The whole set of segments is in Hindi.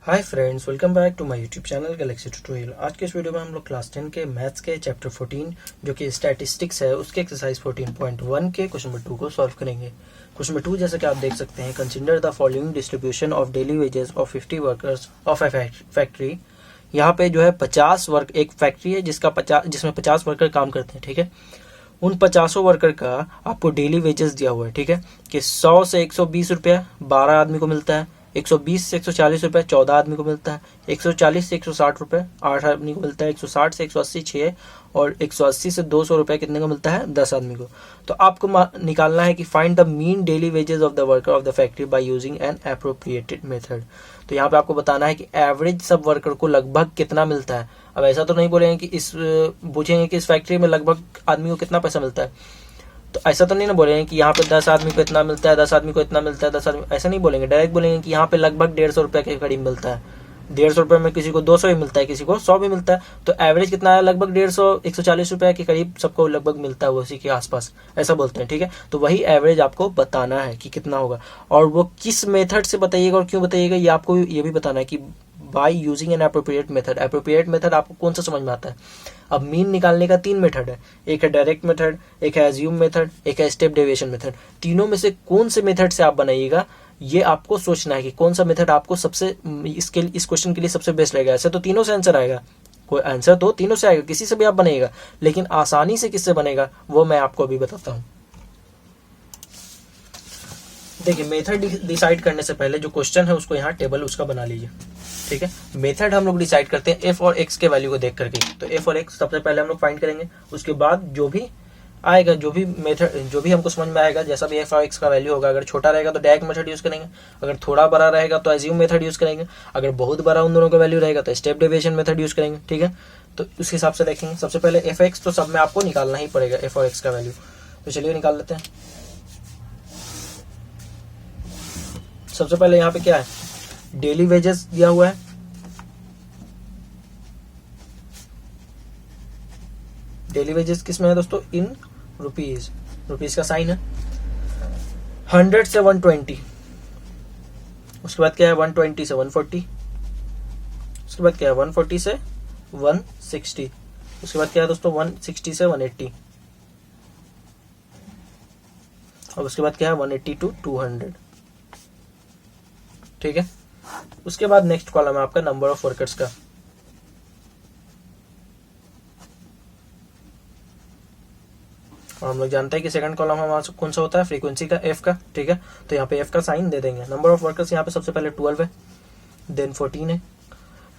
Hi friends, welcome back to my YouTube channel Galaxy tutorial. आज के इस वीडियो में हम लोग क्लास 10 के मैथ्स के चैप्टर 14 जो कि स्टैटिस्टिक्स है उसके एक्सरसाइज 14.1 के क्वेश्चन नंबर 2 को सॉल्व करेंगे। क्वेश्चन नंबर 2 जैसे कि आप देख सकते हैं, consider the following distribution of daily wages of 50 workers of A factory. यहाँ पे जो है 50 वर्क, एक फैक्ट्री है जिसमें 50 वर्कर काम करते हैं। ठीक है, उन 50 वर्कर का आपको डेली वेजेस दिया हुआ है। ठीक है, कि 100 से 120 रुपया 12 आदमी को मिलता है, 120 से 140 रुपये 14 आदमी को मिलता है, 140 से 160 रुपये 8 आदमी को मिलता है, 160 से 180 6 और 180 से 200 रुपये कितने को मिलता है 10 आदमी को। तो आपको निकालना है कि find the mean daily wages of the worker of the factory by using an appropriated method. तो यहाँ पे आपको बताना है कि एवरेज सब वर्कर को लगभग कितना मिलता है। अब ऐसा तो नहीं बोलेंगे कि पूछेंगे कि इस फैक्ट्री में लगभग आदमी को कितना पैसा मिलता है, तो ऐसा तो नहीं ना बोलेंगे कि यहाँ पे 10 आदमी को इतना मिलता है, 10 आदमी को इतना मिलता है, 10 आदमी, ऐसा नहीं बोलेंगे। डायरेक्ट बोलेंगे कि यहाँ पे लगभग 150 रुपये के करीब मिलता है। 150 रुपये में किसी को 200 भी मिलता है, किसी को 100 भी मिलता है, तो एवरेज कितना है, लगभग 150 140 रुपये के करीब सबको लगभग मिलता है, उसी के आसपास, ऐसा बोलते हैं। ठीक है, तो वही एवरेज आपको बताना है कि कितना होगा, और वो किस मेथड से बताइएगा और क्यों बताइएगा ये आपको ये भी बताना है कि bye using N appropriate method. Appropriate method आपको कौन सा समझ में आता है। अब मीन निकालने का 3 मेथड है, एक है डायरेक्ट मेथड, एक है एज्यूम मेथड, एक है स्टेप डेविएशन मेथड। तीनों में से कौन से मेथड से आप बनाइएगा ये आपको सोचना है कि कौन सा मेथड आपको सबसे इस क्वेश्चन के लिए सबसे बेस्ट रहेगा। ऐसे तो तीनों से आंसर आएगा, कोई आंसर तो तीनों से आएगा, किसी से भी आप बनेगा, लेकिन आसानी से किससे बनेगा वो मैं आपको अभी बताता हूँ। देखिए, मेथड डिसाइड करने से पहले जो क्वेश्चन है उसको यहाँ टेबल उसका बना लीजिए। ठीक है, मेथड हम लोग डिसाइड करते हैं एफ और एक्स के वैल्यू को देख करके। तो एफ और एक्स सबसे पहले हम लोग फाइंड करेंगे, उसके बाद जो भी आएगा, जो भी मेथड, जो भी हमको समझ में आएगा, जैसा भी एफ और एक्स का वैल्यू होगा, अगर छोटा रहेगा तो डायरेक्ट मेथड यूज करेंगे, अगर थोड़ा बड़ा रहेगा तो एज्यूम मेथड यूज करेंगे, अगर बहुत बड़ा उन दोनों का वैल्यू रहेगा तो स्टेप डेविएशन मेथड यूज करेंगे। ठीक है, तो उस हिसाब से देखेंगे। सबसे पहले एफ एक्स तो सब में आपको निकालना ही पड़ेगा, एफ और एक्स का वैल्यू। तो चलिए निकाल लेते हैं। सबसे पहले यहाँ पे क्या है, डेली वेजेस दिया हुआ है। डेली वेजेस किस में है दोस्तों, इन रुपीज, रुपीज का साइन है। 100 से 120, उसके बाद क्या है 120 से 140, उसके बाद क्या है 140 से 160, उसके बाद क्या है दोस्तों 160 से 180, और उसके बाद क्या है 180 टू 200। ठीक है, उसके बाद नेक्स्ट कॉलम है आपका नंबर ऑफ वर्कर्स का। और हम लोग जानते हैं कि सेकंड कॉलम हमारा कौन सा होता है, फ्रीक्वेंसी का, एफ का। ठीक है, तो यहाँ पे एफ का साइन दे देंगे। नंबर ऑफ वर्कर्स यहाँ पे सबसे पहले 12 है, देन 14 है,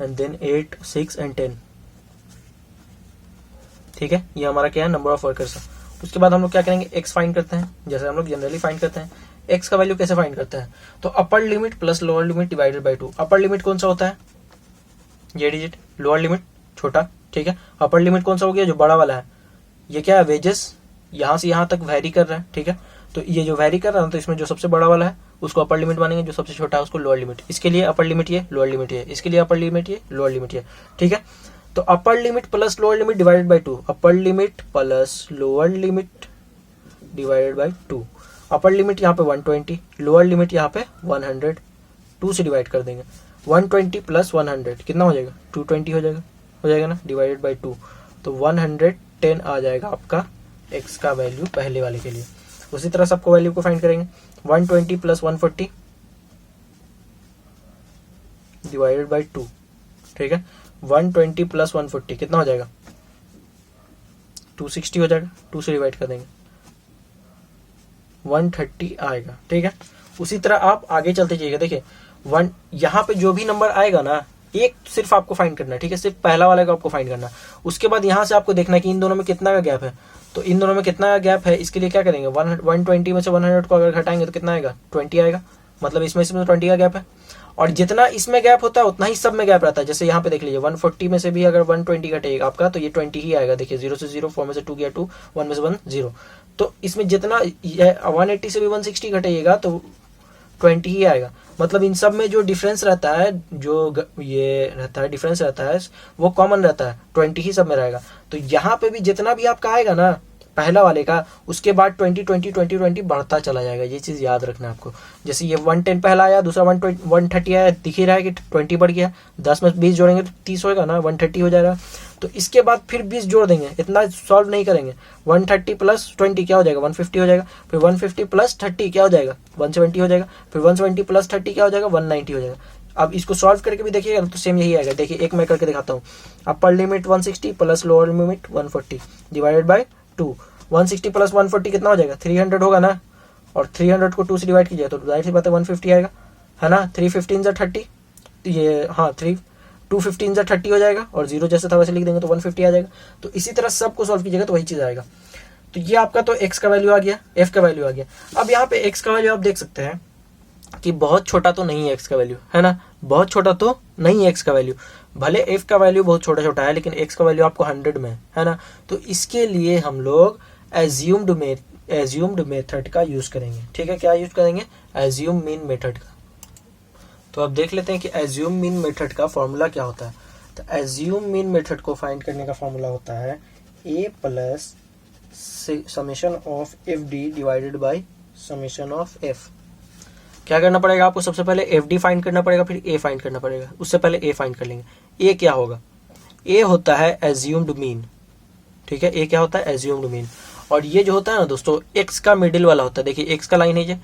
एंड देन 8 6 एंड 10। ठीक है, ये हमारा क्या है, नंबर ऑफ वर्कर्स है। उसके बाद हम लोग क्या करेंगे, एक्स फाइंड करते हैं, जैसे हम लोग जनरली फाइंड करते हैं। एक्स का वैल्यू कैसे फाइंड करते हैं, तो upper limit plus lower limit divided by 2। Upper limit कौन सा होता है, ये डिजिट, लोअर लिमिट छोटा। ठीक है, अपर लिमिट कौन सा हो गया, जो बड़ा वाला है, ये क्या है, वेजेस यहाँ से यहाँ तक वैरी कर रहा है। ठीक है, तो ये जो वैरी कर रहा है तो इसमें जो सबसे बड़ा वाला है उसको अपर लिमिट मानेंगे, जो सबसे छोटा है उसको लोअर लिमिट। इसके लिए अपर लिमिट ये, लोअर लिमिट ये, इसके लिए अपर लिमिट ये, लोअर लिमिट ये। ठीक है, तो upper limit plus lower limit divided by 2, upper limit plus lower limit divided by 2। Upper limit यहाँ पे 120, लोअर लिमिट यहाँ पे 100, 2 से डिवाइड कर देंगे। 120 प्लस 100 कितना हो जाएगा, 220 हो जाएगा ना, डिवाइडेड बाई 2, तो 110 आ जाएगा आपका एक्स का वैल्यू पहले वाले के लिए। उसी तरह सबको वैल्यू को फाइंड करेंगे। 120 प्लस 140 डिवाइडेड बाई 2। ठीक है, 120 प्लस 140 कितना हो जाएगा, 260 हो जाएगा, 2 से डिवाइड कर देंगे, 130 आएगा। ठीक है, उसी तरह आप आगे चलते जाइएगा। देखिए यहाँ पे जो भी नंबर आएगा ना, एक सिर्फ आपको फाइंड करना है। ठीक है, सिर्फ पहला वाले को आपको फाइंड करना है। उसके बाद यहाँ से आपको देखना है कि इन दोनों में कितना का गैप है। तो इन दोनों में कितना गैप है, इसके लिए क्या करेंगे, 120 में से 100 को अगर घटाएंगे तो कितना आएगा, 20 आएगा। मतलब इसमें 20 का गैप है, और जितना इसमें गैप होता है उतना ही सब में गैप रहता है। जैसे यहाँ पे देख लीजिए, 140 में से भी अगर 120 घटेगा आपका तो ये 20 ही आएगा। देखिए 0 से 0, 4 में से 2 गया 2, 1 में से 1 0। तो इसमें जितना 180 से भी 160 घटेगा तो 20 ही आएगा। मतलब इन सब में जो डिफरेंस रहता है, जो ये रहता है डिफरेंस रहता है, वो कॉमन रहता है, 20 ही सब में रहेगा। तो यहाँ पे भी जितना भी आपका आएगा ना, पहला वाले का, उसके बाद 20 20 20 20 बढ़ता चला जाएगा। ये चीज़ याद रखना है आपको। जैसे ये 110 पहला आया, दूसरा 130 आया, दिख ही रहा है कि 20 बढ़ गया। 10 में 20 जोड़ेंगे तो 30 होगा ना, 130 हो जाएगा। तो इसके बाद फिर 20 जोड़ देंगे, इतना सॉल्व नहीं करेंगे। 130 प्लस 20 क्या हो जाएगा, 150 हो जाएगा। फिर 150 प्लस 30 क्या हो जाएगा, 170 हो जाएगा। फिर 170 प्लस 30 क्या हो जाएगा, 190 हो जाएगा। अब इसको सॉल्व करके भी देखिएगा तो सेम यही आएगा। देखिए एक मैं करके दिखाता हूँ। Upper limit 160 plus lower limit 140 divided by 2। 160 plus 140 कितना हो जाएगा, 300 होगा ना। और 300 को 2 से डिवाइड कीजिए तो जाहिर सी बात है 150 आएगा, है ना। 315 जा 30, ये हाँ 215 जा 30 हो जाएगा। और 0 जैसे था वैसे लिख देंगे तो 150 आ जाएगा। तो इसी तरह सबको सॉल्व कीजिएगा तो वही चीज़ आएगा। तो ये आपका तो x का वैल्यू आ गया, f का वैल्यू आ गया। अब यहाँ पे x का वैल्यू आप देख सकते हैं कि बहुत छोटा तो नहीं है x का वैल्यू, है ना। बहुत छोटा तो नहीं है x का वैल्यू। भले f का वैल्यू बहुत छोटा छोटा है लेकिन x का वैल्यू आपको 100 में है ना। तो इसके लिए हम लोग एज्यूम्ड मेथड का यूज करेंगे। ठीक है, क्या यूज करेंगे, एज्यूम मीन मेथड का। तो अब देख लेते हैं कि एज्यूम मीन मेथड का फॉर्मूला क्या होता है। तो एज्यूम मीन मेथड को फाइंड करने का फॉर्मूला होता है a plus summation of F D divided by summation of F. क्या करना पड़ेगा आपको, सबसे पहले एफ डी फाइंड करना पड़ेगा, फिर ए फाइंड करना पड़ेगा। उससे पहले ए फाइंड कर लेंगे। ए क्या होगा, ए होता है एज्यूम्ड मीन। ठीक है, ए क्या होता है, एज्यूम्ड मीन। और ये जो होता है ना दोस्तों, एक्स का मिडिल वाला होता है। देखिए एक्स का लाइन है ये,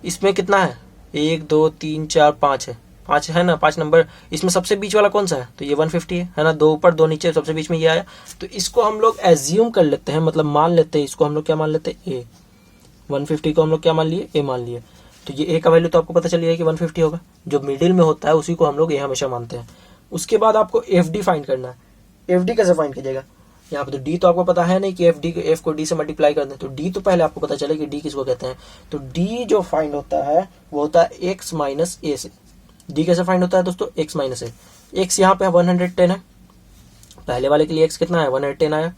इसमें कितना है, 1 2 3 4 5 है, 5 है ना, 5 नंबर। इसमें सबसे बीच वाला कौन सा है, तो ये 150 है ना। 2 ऊपर 2 नीचे, सबसे बीच में ये आया। तो इसको हम लोग एज्यूम कर लेते हैं, मतलब मान लेते हैं इसको हम लोग क्या मान लेते हैं, ए। 150 को हम लोग क्या मान लिए, ए मान लिए। तो ये ए का वैल्यू तो आपको पता चल गया कि 150 होगा। जो मिडिल में होता है उसी को हम लोग ए हमेशा मानते हैं। उसके बाद आपको एफ डी फाइंड करना है। एफ डी कैसे फाइंड कीजिएगा, यहाँ पे तो डी तो आपको पता है नहीं कि एफ को डी से मल्टीप्लाई कर दें। तो डी तो पहले आपको पता चले कि डी किसको कहते हैं। तो डी जो फाइंड होता है वो होता है एक्स माइनस ए से। डी कैसे फाइंड होता है दोस्तों, एक्स माइनस ए। एक्स यहाँ पे 110 है, पहले वाले के लिए एक्स कितना है 110 आया,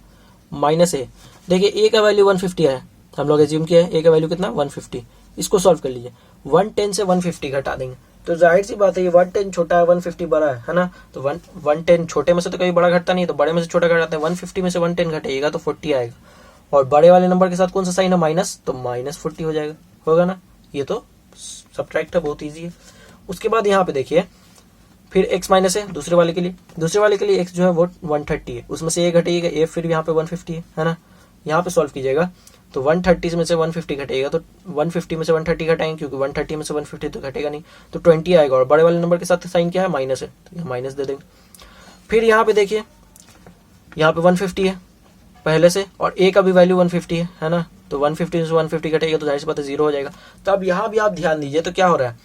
माइनस ए। देखिए ए का वैल्यू 150 है, हम लोग एज्यूम किया है ए का वैल्यू कितना 150। इसको सॉल्व कर लीजिए, 110 से 150 घटा देंगे तो जाहिर सी बात है ये 110 छोटा है 150 बड़ा है ना। तो 110 छोटे में से तो कभी बड़ा घटता नहीं, तो बड़े में से छोटा घटाते हैं। 150 में से 110 घटेगा तो 40 आएगा। और बड़े वाले नंबर के साथ कौन सा साइन है, माइनस, तो माइनस 40 हो जाएगा, होगा ना। ये तो सब्ट्रैक्ट है, बहुत ईजी है। उसके बाद यहाँ पे देखिए फिर x माइनस है दूसरे वाले के लिए x जो है वो 130 है, उसमें से ये घटेगा ए, फिर यहाँ पे 150 है ना। यहाँ पे सॉल्व कीजिएगा तो 130 में से 150 घटेगा, तो 150 में से 130 घटाएंगे क्योंकि 130 में से 150 तो घटेगा नहीं, तो 20 आएगा। और बड़े वाले नंबर के साथ साइन क्या है, माइनस है, तो यहाँ माइनस दे देंगे। फिर यहाँ पे देखिए यहाँ पे 150 है पहले से, और ए का भी वैल्यू 150 है ना। तो 150 में से 150 घटेगा तो जाहिर सी बात है 0 हो जाएगा। तो अब यहाँ भी आप ध्यान दीजिए तो क्या हो रहा है,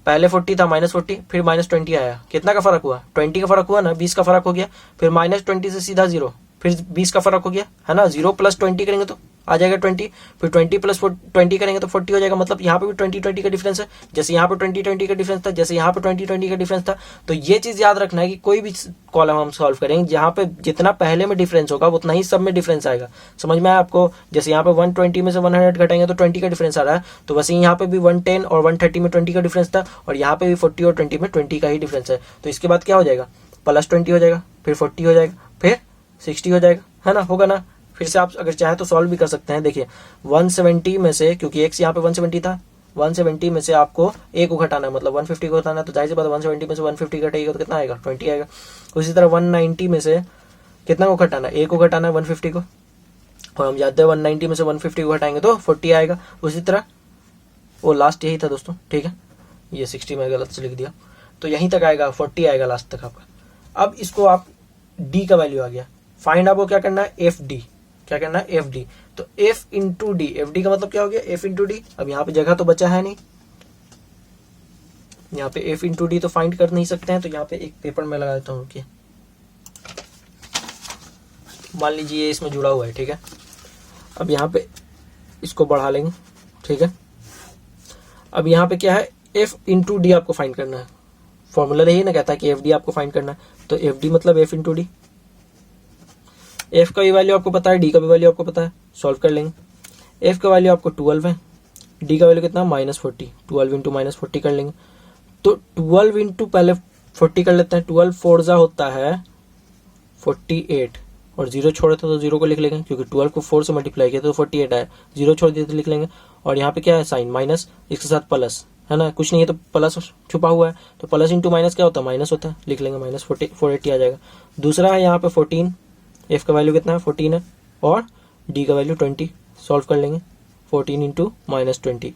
पहले 40 था माइनस 40, फिर माइनस 20 आया, कितना का फर्क हुआ, 20 का फर्क हुआ ना, 20 का फर्क हो गया। फिर माइनस 20 से सीधा 0, फिर 20 का फर्क हो गया, है ना। 0 प्लस 20 करेंगे तो आ जाएगा 20, फिर 20 प्लस 20 करेंगे तो 40 हो जाएगा। मतलब यहाँ पे भी 20 का डिफरेंस है, जैसे यहाँ पे 20 का डिफरेंस था, जैसे यहाँ पे 20 का डिफरेंस था। तो ये चीज याद रखना है कि कोई भी कॉलम हम सॉल्व करेंगे जहाँ पे जितना पहले में डिफरेंस होगा उतना ही सब में डिफरेंस आएगा। समझ में आया आपको। जैसे यहाँ पे 120 में से 100 घटाएंगे तो 20 का डिफरेंस आ रहा है, तो वैसे ही यहाँ पे भी 110 और 130 में 20 का डिफरेंस था, और यहाँ पे भी 40 और 20 में 20 का ही डिफरेंस है। तो इसके बाद क्या हो जाएगा, प्लस 20 हो जाएगा, फिर 40 हो जाएगा, फिर 60 हो जाएगा, है ना, होगा ना। फिर से आप अगर चाहे तो सॉल्व भी कर सकते हैं। देखिए 170 में से, क्योंकि एक्स यहाँ पे 170 था, 170 में से आपको ए को घटाना है, मतलब 150 को घटाना है, तो जाहिर सी बात है 170 में से 150 घटेगा तो कितना आएगा, 20 आएगा। उसी तरह 190 में से कितना को घटाना है, ए को घटाना है 150 को, और हम जानते हैं 190 में से 150 को घटाएंगे तो 40 आएगा। उसी तरह वो लास्ट यही था दोस्तों, ठीक है, ये 60 में गलत से लिख दिया, तो यहीं तक आएगा, 40 आएगा लास्ट तक आपका। अब इसको आप डी का वैल्यू आ गया, फाइंड आपको क्या करना है, एफ डी। क्या करना है, एफ डी। तो F into D, F D का मतलब क्या हो गया, एफ इंटू डी। अब यहाँ पे जगह तो बचा है नहीं, यहाँ पे एफ इंटू डी तो फाइंड कर नहीं सकते हैं, तो यहाँ पे एक पेपर में लगा देता हूँ कि मान लीजिए ये इसमें जुड़ा हुआ है, ठीक है। अब यहाँ पे इसको बढ़ा लेंगे, ठीक है। अब यहाँ पे क्या है, एफ इंटू डी आपको फाइंड करना है। फॉर्मूला यही ना कहता है कि एफ डी आपको फाइंड करना है, तो एफ डी मतलब एफ इंटू डी। एफ का भी वैल्यू आपको पता है, डी का भी वैल्यू आपको पता है, सॉल्व कर लेंगे। एफ का वैल्यू आपको 12 है, डी का वैल्यू कितना -40, 12 इंटू -40 कर लेंगे। तो 12 इंटू पहले 40 कर लेते हैं, 12 4 होता है 48, और 0 छोड़े तो 0 को लिख लेंगे, क्योंकि 12 को 4 से मल्टीप्लाई किया तो 48 आया, 0 छोड़ दिया तो लिख लेंगे। और यहाँ पे क्या है साइन माइनस, इसके साथ प्लस है ना, कुछ नहीं है तो प्लस छुपा हुआ है, तो प्लस इंटू माइनस क्या होता है, माइनस होता है, लिख लेंगे माइनस 480 आ जाएगा। दूसरा है यहाँ पे 14, एफ का वैल्यू कितना है 14 है, और डी का वैल्यू 20, सॉल्व कर लेंगे। 14 इंटू माइनस 20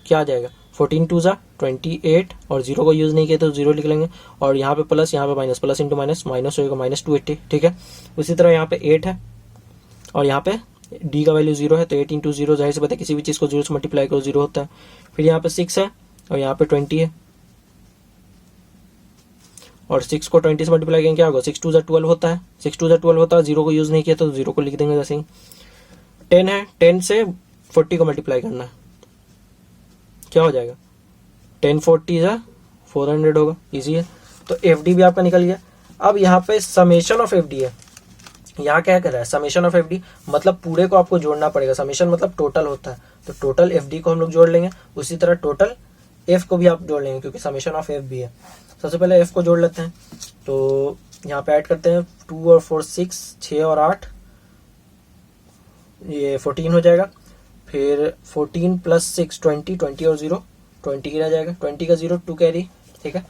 क्या आ जाएगा, 14 टू ज़ा 28, और 0 को यूज़ नहीं किया तो 0 लिख लेंगे। और यहाँ पे प्लस, यहाँ पे minus, plus into minus, minus होगा माइनस 280, ठीक है। उसी तरह यहाँ पे 8 है, और यहाँ पे डी का वैल्यू 0 है, तो 8 इंटू 0 जाहिर से पता है किसी भी चीज़ को 0 से मल्टीप्लाई करो 0 होता है। फिर यहाँ पे 6 है, और यहाँ पे 20 है, और 6 को 20 से मल्टीप्लाई करेंगे क्या होगा, 6 टू ज़ा 12 होता है, 6 टू ज़ा 12 होता है, 0 को यूज़ नहीं किया तो 0 को लिख देंगे जैसे ही। 10 है, 10 से 40 को मल्टीप्लाई करना है, क्या हो जाएगा, 10 40 ज़ा 400 होगा, इजी है। तो एफ डी भी आपका निकल गया। अब यहाँ पे समेशन ऑफ एफ डी है, यहाँ क्या कर रहा है, समेशन ऑफ एफ डी मतलब पूरे को आपको जोड़ना पड़ेगा, समेशन मतलब टोटल होता है, तो टोटल एफ डी को हम लोग जोड़ लेंगे, उसी तरह टोटल एफ को भी आप जोड़ लेंगे, क्योंकि समेशन ऑफ एफ भी है। सबसे पहले एफ को जोड़ लेते हैं, तो यहाँ पे ऐड करते हैं 2 और 4 6, 6 और 8 ये 14 हो जाएगा। फिर 14 प्लस 6 20, 20 और 0 20 की रह जाएगा, 20 का 0 2 कैरी, ठीक है।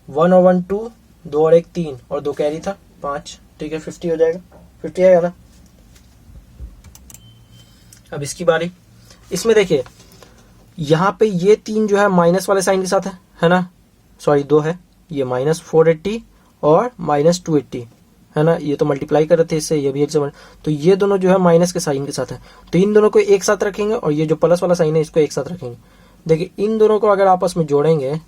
1 और 1 2, 2 और 1 3, और 2 कैरी था 5, ठीक है, 50 हो जाएगा, 50 आएगा ना। अब इसकी बारी, इसमें देखिए यहाँ पे ये 3 जो है माइनस वाले साइन के साथ है ना, सॉरी 2 है, ये माइनस 480 और माइनस 280 है ना, ये तो मल्टीप्लाई कर रहे थे इससे, ये भी एक से, तो ये दोनों जो है माइनस के साइन के साथ है, तो इन दोनों को एक साथ रखेंगे, और ये जो प्लस वाला साइन है इसको एक साथ रखेंगे। देखिए इन दोनों को अगर आपस में जोड़ेंगे,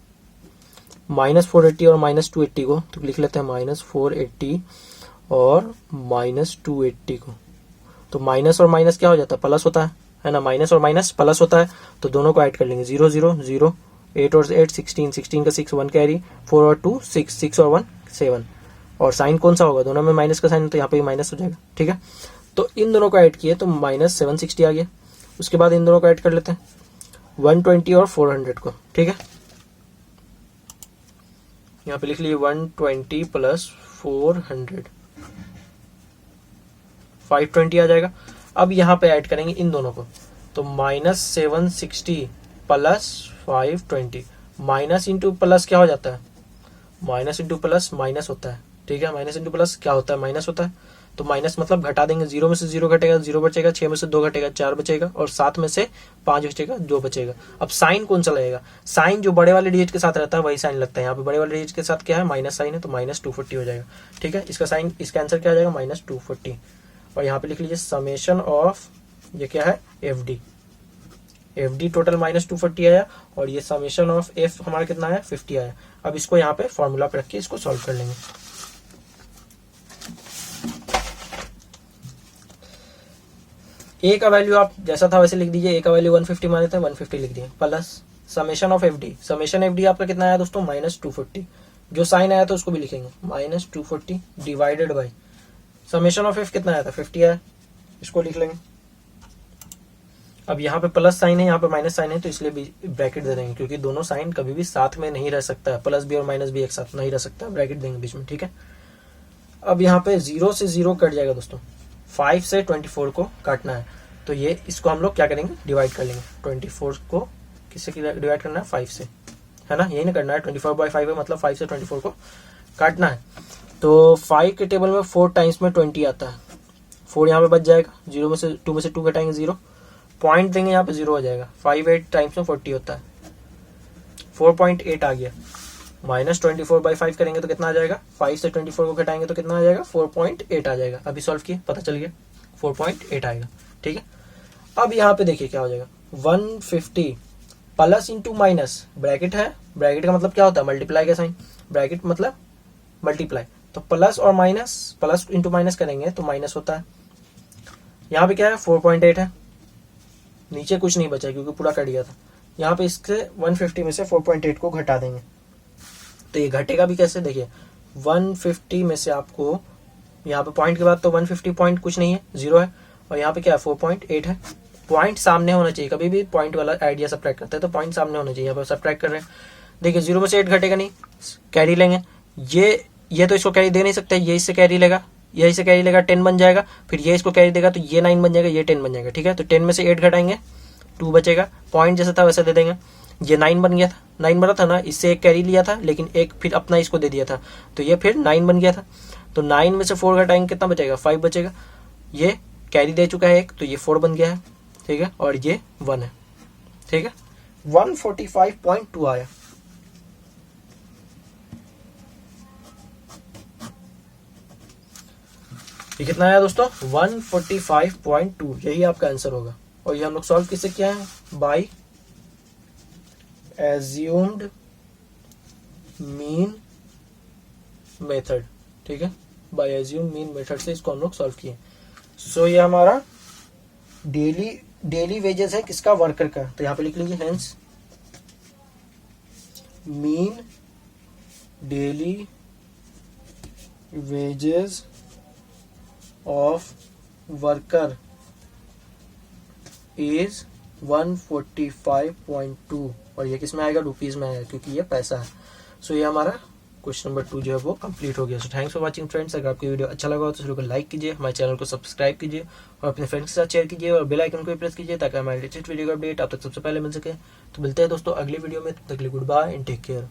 माइनस 480 और माइनस 280 को, तो लिख लेते हैं माइनस 480 और माइनस 280 को, तो माइनस और माइनस क्या हो जाता है, प्लस होता है ना, माइनस और माइनस प्लस होता है, तो दोनों को ऐड कर लेंगे, 0 0 0, 8 और 8 16, 16 का 6 1 कैरी, 4 और 2 6, 6 और 1 7, और साइन कौन सा होगा, दोनों में माइनस का साइन, तो यहाँ पे माइनस हो जाएगा, ठीक है। तो इन दोनों को ऐड किए तो माइनस 760 आ गया। उसके बाद इन दोनों को ऐड कर लेते हैं 120 और 400 को, ठीक है। यहाँ पे लिख लीजिए 120 प्लस 400, 520 आ जाएगा। अब यहाँ पे ऐड करेंगे इन दोनों को, तो minus 760 plus 520, minus into plus क्या हो जाता है, माइनस इंटू प्लस माइनस होता है, ठीक है, माइनस इंटू प्लस क्या होता है, माइनस होता है, तो माइनस मतलब घटा देंगे, 0 में से 0 घटेगा 0 बचेगा, 6 में से 2 घटेगा 4 बचेगा, और 7 में से 5 बचेगा 2 बचेगा। अब साइन कौन सा लगेगा, साइन जो बड़े वाले डिजिट के साथ रहता है वही साइन लगता है, यहाँ पे बड़े वाले डिजिट के साथ क्या है, माइनस साइन है, तो माइनस 240 हो जाएगा, ठीक है। इसका साइन, इसका आंसर क्या आ जाएगा, माइनस 240। और यहाँ पे लिख लीजिए समेशन ऑफ, ये क्या है, F D, F D total minus 240 आया, और ये समेशन ऑफ एफ हमारा कितना आया, 50 आया। अब इसको यहाँ पे फॉर्मूला पे रख के इसको सॉल्व कर लेंगे। ए का वैल्यू आप जैसा था वैसे लिख दीजिए, ए का वैल्यू 150 माने थे, 150 लिख दिए, plus summation of F D, summation F D आपका कितना आया दोस्तों, माइनस 240, जो साइन आया तो उसको भी लिखेंगे, minus 240 divided by summation of F कितना आया था, 50 आया, इसको लिख लेंगे। अब यहाँ पे प्लस साइन है, यहाँ पे माइनस साइन है, तो इसलिए ब्रैकेट दे देंगे, क्योंकि दोनों साइन कभी भी साथ में नहीं रह सकता है, प्लस भी और माइनस भी एक साथ नहीं रह सकता, ब्रैकेट देंगे बीच में, ठीक है। अब यहाँ पे 0 से 0 कट जाएगा दोस्तों, 5 से 24 को काटना है, तो ये इसको हम लोग क्या करेंगे, डिवाइड कर लेंगे। 24 को किससे डिवाइड करना है, 5 से, है ना, यही ना करना है, 24/5 है, मतलब 5 से 24 को काटना है। तो 5 के टेबल में 4 टाइम्स में 20 आता है, 4 यहाँ पे बच जाएगा, 0 में से 2 में से 2 घटाएंगे 0, पॉइंट देंगे यहाँ पे 0 हो जाएगा, 5 8 टाइम्स में 40 होता है, 4.8 आ गया, माइनस 24/5 करेंगे तो कितना आ जाएगा, 5 से 24 को घटाएंगे तो कितना आ जाएगा, 4.8 आ जाएगा। अभी सॉल्व किए पता चल गया 4.8 आएगा, ठीक है। अब यहाँ पे देखिए क्या हो जाएगा, 150 प्लस इंटू माइनस, ब्रैकेट है, ब्रैकेट का मतलब क्या होता है, मल्टीप्लाई का साइन, ब्रैकेट मतलब मल्टीप्लाई, तो प्लस और माइनस, प्लस इंटू माइनस करेंगे तो माइनस होता है। यहाँ पे क्या है, 4.8 है, नीचे कुछ नहीं बचा क्योंकि पूरा कट गया था। यहाँ पे इसके 150 में से 4.8 को घटा देंगे, तो ये घटेगा भी कैसे, देखिए 150 में से आपको यहाँ पे पॉइंट के बाद तो 150 पॉइंट कुछ नहीं है, 0 है, और यहाँ पे क्या है 4.8 है, पॉइंट सामने होना चाहिए, कभी भी पॉइंट वाला आइडिया सब्ट्रैक्ट करते हैं तो पॉइंट सामने होना चाहिए, यहाँ पे सब्ट्रैक्ट कर रहे हैं। देखिए 0 में से 8 घटेगा नहीं, कैरी लेंगे, ये तो इसको कैरी दे नहीं सकते, ये इससे कैरी लेगा, यही से कैरी लेगा 10 बन जाएगा, फिर ये इसको कैरी देगा तो ये 9 बन जाएगा, ये 10 बन जाएगा, ठीक है। तो 10 में से 8 घटाएंगे 2 बचेगा, पॉइंट जैसा था वैसे दे देंगे। ये 9 बन गया था, 9 बना था ना, इससे एक कैरी लिया था लेकिन एक फिर अपना इसको दे दिया था, तो ये फिर 9 बन गया था। तो 9 में से 4 घटाएंगे कितना बचेगा, 5 बचेगा। ये कैरी दे चुका है एक, तो ये 4 बन गया है, ठीक है, और ये 1 है, ठीक है। 145.2 आया। ये कितना आया दोस्तों, 145.2, यही आपका आंसर होगा। और ये हम लोग सॉल्व किससे किया है, बाय एज्यूम्ड मीन मेथड, ठीक है, बाय एज्यूम्ड मीन मेथड से इसको हम लोग सॉल्व किए। सो ये हमारा डेली वेजेस है किसका, वर्कर का। तो यहाँ पे लिख लीजिए hence mean daily wages of worker is 145.2, और ये किस में आएगा, रुपीज में आएगा क्योंकि ये पैसा है। सो ये हमारा क्वेश्चन नंबर 2 जो है वो कंप्लीट हो गया। So thanks for watching friends. अगर आपको वीडियो अच्छा लगा हो तो वीडियो को लाइक कीजिए, हमारे चैनल को सब्सक्राइब कीजिए और अपने फ्रेंड्स के साथ शेयर कीजिए और बेल आइकन को भी प्रेस कीजिए ताकि हमारे लेटेस्ट वीडियो का अपडेट आप तक सबसे पहले मिल सके। तो मिलते हैं दोस्तों अगली वीडियो में, तब तक के लिए goodbye and take care.